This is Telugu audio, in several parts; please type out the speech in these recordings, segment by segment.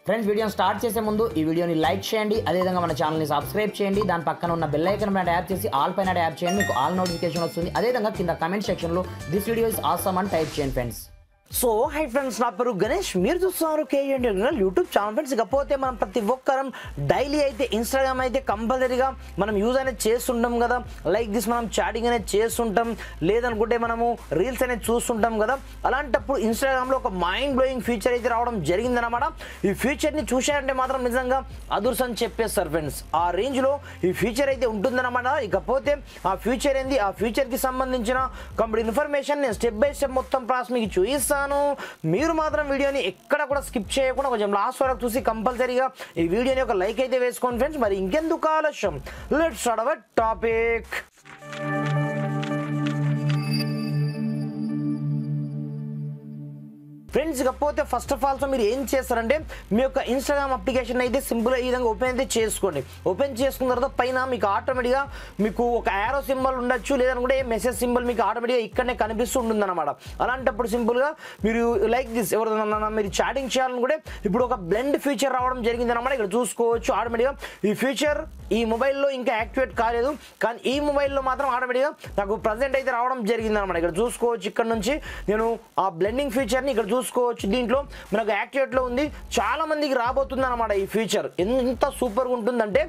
ఫ్రెండ్స్ వీడియోని స్టార్ట్ చేసే ముందు ఈ వీడియోని లైక్ చేయండి, అదేవిధంగా మన ఛానల్ని సబ్స్క్రైబ్ చేయండి. దాని పక్కన ఉన్న బెల్ ఐకాన్ పైన ట్యాప్ చేసి ఆల్ పైన ట్యాప్ చేయండి, మీకు ఆల్ నోటిఫికేషన్ వస్తుంది. అదేవిధంగా కింద కమెంట్ సెక్షన్లో దిస్ వీడియో ఇస్ ఆసమ్ అని టైప్ చేయండి ఫ్రెండ్స్. సో హై ఫ్రెండ్స్, నా పేరు గణేష్, మీరు చూస్తున్నారు కేఎండి యూట్యూబ్ ఛానల్. ఫ్రెండ్స్ ఇకపోతే మనం ప్రతి ఒక్కరం డైలీ అయితే ఇన్స్టాగ్రామ్ అయితే కంపల్సరీగా మనం యూజ్ అనేది చేస్తుంటాం కదా. లైక్ దిస్ మనం చాటింగ్ అనేది చేస్తుంటాం, లేదనుకుంటే మనము రీల్స్ అనేది చూస్తుంటాం కదా. అలాంటప్పుడు ఇన్స్టాగ్రామ్లో ఒక మైండ్ బ్లోయింగ్ ఫీచర్ అయితే రావడం జరిగిందనమాట. ఈ ఫీచర్ని చూశారంటే మాత్రం నిజంగా అదుర్స్ అని చెప్పేస్తారు ఫ్రెండ్స్. ఆ రేంజ్లో ఈ ఫీచర్ అయితే ఉంటుందన్నమాట. ఇకపోతే ఆ ఫీచర్ ఏంది, ఆ ఫీచర్కి సంబంధించిన కంప్లీట్ ఇన్ఫర్మేషన్ నేను స్టెప్ బై స్టెప్ మొత్తం ప్రాసెస్ మీకు చూపిస్తాను. మీరు మాత్రం వీడియోని ఎక్కడ కూడా స్కిప్ చేయకుండా కొంచెం లాస్ట్ వరకు చూసి కంపల్సరీగా ఈ వీడియోని ఒక లైక్ అయితే వేసుకోండి ఫ్రెండ్స్. మరి ఇంకెందుకు ఆలస్యం, let's start our topic. Friends ఇకపోతే ఫస్ట్ ఆఫ్ ఆల్ మీరు ఏం చేస్తారంటే మీ యొక్క ఇన్స్టాగ్రామ్ అప్లికేషన్ అయితే సింపుల్గా ఈ విధంగా ఓపెన్ అయితే చేసుకోండి. ఓపెన్ చేసుకున్న తర్వాత పైన మీకు ఆటోమేటిక్గా మీకు ఒక యారో సింబల్ ఉండొచ్చు, లేదనుకుంటే మెసేజ్ సింబల్ మీకు ఆటోమేటిక్గా ఇక్కడనే కనిపిస్తూ ఉంటుంది అనమాట. అలాంటప్పుడు సింపుల్గా మీరు లైక్ దిస్ ఎవరైనా మీరు చాటింగ్ చేయాలనుకుంటే ఇప్పుడు ఒక బ్లెండ్ ఫీచర్ రావడం జరిగింది అనమాట. ఇక్కడ చూసుకోవచ్చు ఆటోమేటిక్గా ఈ ఫీచర్ ఈ మొబైల్లో ఇంకా యాక్టివేట్ కాలేదు, కానీ ఈ మొబైల్లో మాత్రం ఆటోమేటిక్గా నాకు ప్రజెంట్ అయితే రావడం జరిగింది అనమాట. ఇక్కడ చూసుకోవచ్చు, ఇక్కడ నుంచి నేను ఆ బ్లెండింగ్ ఫీచర్ని ఇక్కడ చూసుకోవచ్చు, దీంట్లో మనకు యాక్టివేట్లో ఉంది. చాలా మందికి రాబోతుంది అనమాట ఈ ఫీచర్. ఎంత సూపర్గా ఉంటుందంటే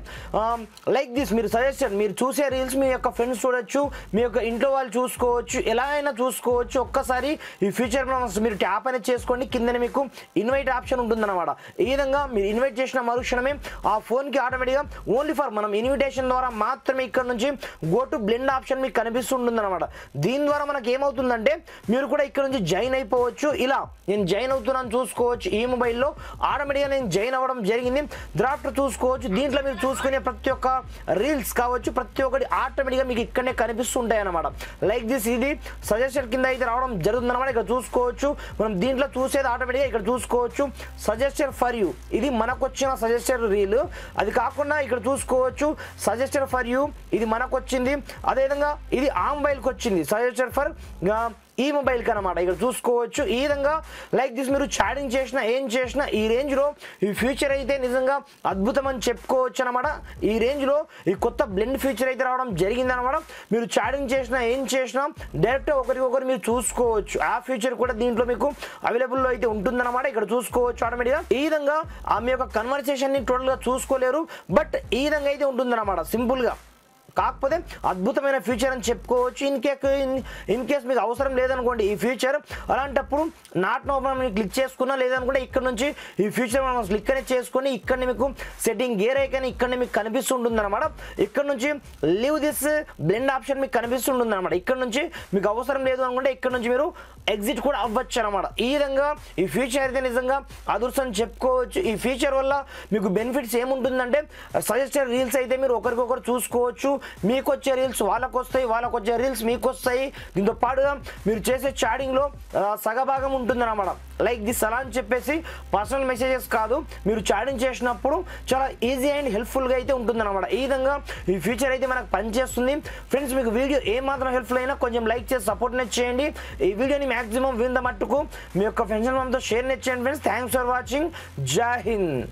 లైక్ దిస్ మీరు సజెస్టెడ్ మీరు చూసే రీల్స్ మీ యొక్క ఫ్రెండ్స్ చూడొచ్చు, మీ యొక్క ఇంట్లో వాళ్ళు చూసుకోవచ్చు, ఎలా అయినా చూసుకోవచ్చు. ఒక్కసారి ఈ ఫీచర్ మీరు ట్యాప్ అనేది చేసుకోండి, కింద మీకు ఇన్వైట్ ఆప్షన్ ఉంటుందన్నమాట. ఈ విధంగా మీరు ఇన్వైట్ చేసిన మరుక్షణమే ఆ ఫోన్కి ఆటోమేటిక్గా ఓన్లీ ఫర్ మనం ఇన్విటేషన్ ద్వారా మాత్రమే ఇక్కడ నుంచి గో టు బ్లెండ్ ఆప్షన్ మీకు కనిపిస్తుంటుంది అనమాట. దీని ద్వారా మనకి ఏమవుతుందంటే మీరు కూడా ఇక్కడ నుంచి జాయిన్ అయిపోవచ్చు. ఇలా నేను జాయిన్ అవుతున్నాను చూసుకోవచ్చు, ఈ మొబైల్లో ఆటోమేటిక్గా నేను జాయిన్ అవ్వడం జరిగింది. డ్రాఫ్ట్ చూసుకోవచ్చు, దీంట్లో మీరు చూసుకునే ప్రతి ఒక్క రీల్స్ కావచ్చు, ప్రతి ఒక్కటి ఆటోమేటిక్గా మీకు ఇక్కడనే కనిపిస్తుంటాయి అనమాట. లైక్ దిస్ ఇది సజెస్టెడ్ కింద అయితే రావడం జరుగుతుంది అనమాట. ఇక్కడ చూసుకోవచ్చు, మనం దీంట్లో చూసేది ఆటోమేటిక్గా ఇక్కడ చూసుకోవచ్చు సజెస్టెడ్ ఫర్ యూ, ఇది మనకు వచ్చిన సజెస్టెడ్ రీల్. అది కాకుండా ఇక్కడ చూసుకోవచ్చు సజెస్టెడ్ ఫర్ యూ, ఇది మనకు వచ్చింది. అదేవిధంగా ఇది ఆ మొబైల్కి వచ్చింది సజెస్టెడ్ ఫర్ ఈ మొబైల్కి అనమాట. ఇక్కడ చూసుకోవచ్చు ఈ విధంగా లైక్ దిస్ మీరు చాటింగ్ చేసినా ఏం చేసినా ఈ రేంజ్లో ఈ ఫీచర్ అయితే నిజంగా అద్భుతం అని చెప్పుకోవచ్చు అనమాట. ఈ రేంజ్లో ఈ కొత్త బ్లెండ్ ఫీచర్ అయితే రావడం జరిగిందనమాట. మీరు చాటింగ్ చేసినా ఏం చేసినా డైరెక్ట్ ఒకరికొకరు మీరు చూసుకోవచ్చు. ఆ ఫీచర్ కూడా దీంట్లో మీకు అవైలబుల్లో అయితే ఉంటుందన్నమాట. ఇక్కడ చూసుకోవచ్చు ఆటోమేటిక్గా ఈ విధంగా మీ యొక్క కన్వర్సేషన్ని టోటల్గా చూసుకోలేరు, బట్ ఈ విధంగా అయితే ఉంటుందన్నమాట సింపుల్గా. కాకపోతే అద్భుతమైన ఫీచర్ అని చెప్పుకోవచ్చు. ఇన్ కేస్ మీకు అవసరం లేదనుకోండి ఈ ఫీచర్, అలాంటప్పుడు నాట్ నో మనం క్లిక్ చేసుకున్నా, లేదనుకుంటే ఇక్కడ నుంచి ఈ ఫీచర్ మనం క్లిక్ అనేది చేసుకొని ఇక్కడ మీకు సెట్టింగ్ గేర్ ఐకాన్ ఇక్కడ మీకు కనిపిస్తుంటుంది అనమాట. ఇక్కడ నుంచి లీవ్ దిస్ బ్లెండ్ ఆప్షన్ మీకు కనిపిస్తుంటుంది అనమాట. ఇక్కడ నుంచి మీకు అవసరం లేదు అనుకుంటే ఇక్కడ నుంచి మీరు ఎగ్జిట్ కూడా అవ్వచ్చు అనమాట. ఈ విధంగా ఈ ఫీచర్ అయితే నిజంగా అదుర్స్ అని చెప్పుకోవచ్చు. ఈ ఫీచర్ వల్ల మీకు బెనిఫిట్స్ ఏముంటుందంటే సజెస్టెడ్ రీల్స్ అయితే మీరు ఒకరికొకరు చూసుకోవచ్చు, మీకు వచ్చే రీల్స్ వాళ్ళకు వస్తాయి, వాళ్ళకు వచ్చే రీల్స్ మీకు వస్తాయి. దీంతో పాటుగా మీరు చేసే చాటింగ్లో సగభాగం ఉంటుందన్నమాట. లైక్ దిస్ అలా అని చెప్పేసి పర్సనల్ మెసేజెస్ కాదు, మీరు చాటింగ్ చేసినప్పుడు చాలా ఈజీ అండ్ హెల్ప్ఫుల్గా అయితే ఉంటుందన్నమాట. ఈ విధంగా ఈ ఫీచర్ అయితే మనకు పనిచేస్తుంది. ఫ్రెండ్స్ మీకు వీడియో ఏమాత్రం హెల్ప్ఫుల్ అయినా కొంచెం లైక్ చేసి సపోర్ట్ చేయండి. ఈ వీడియోని మ్యాక్సిమం వీళ్ళ మట్టుకు మీ యొక్క ఫ్రెండ్స్ మనతో షేర్ చేయండి ఫ్రెండ్స్. Thanks for watching. జై హింద్.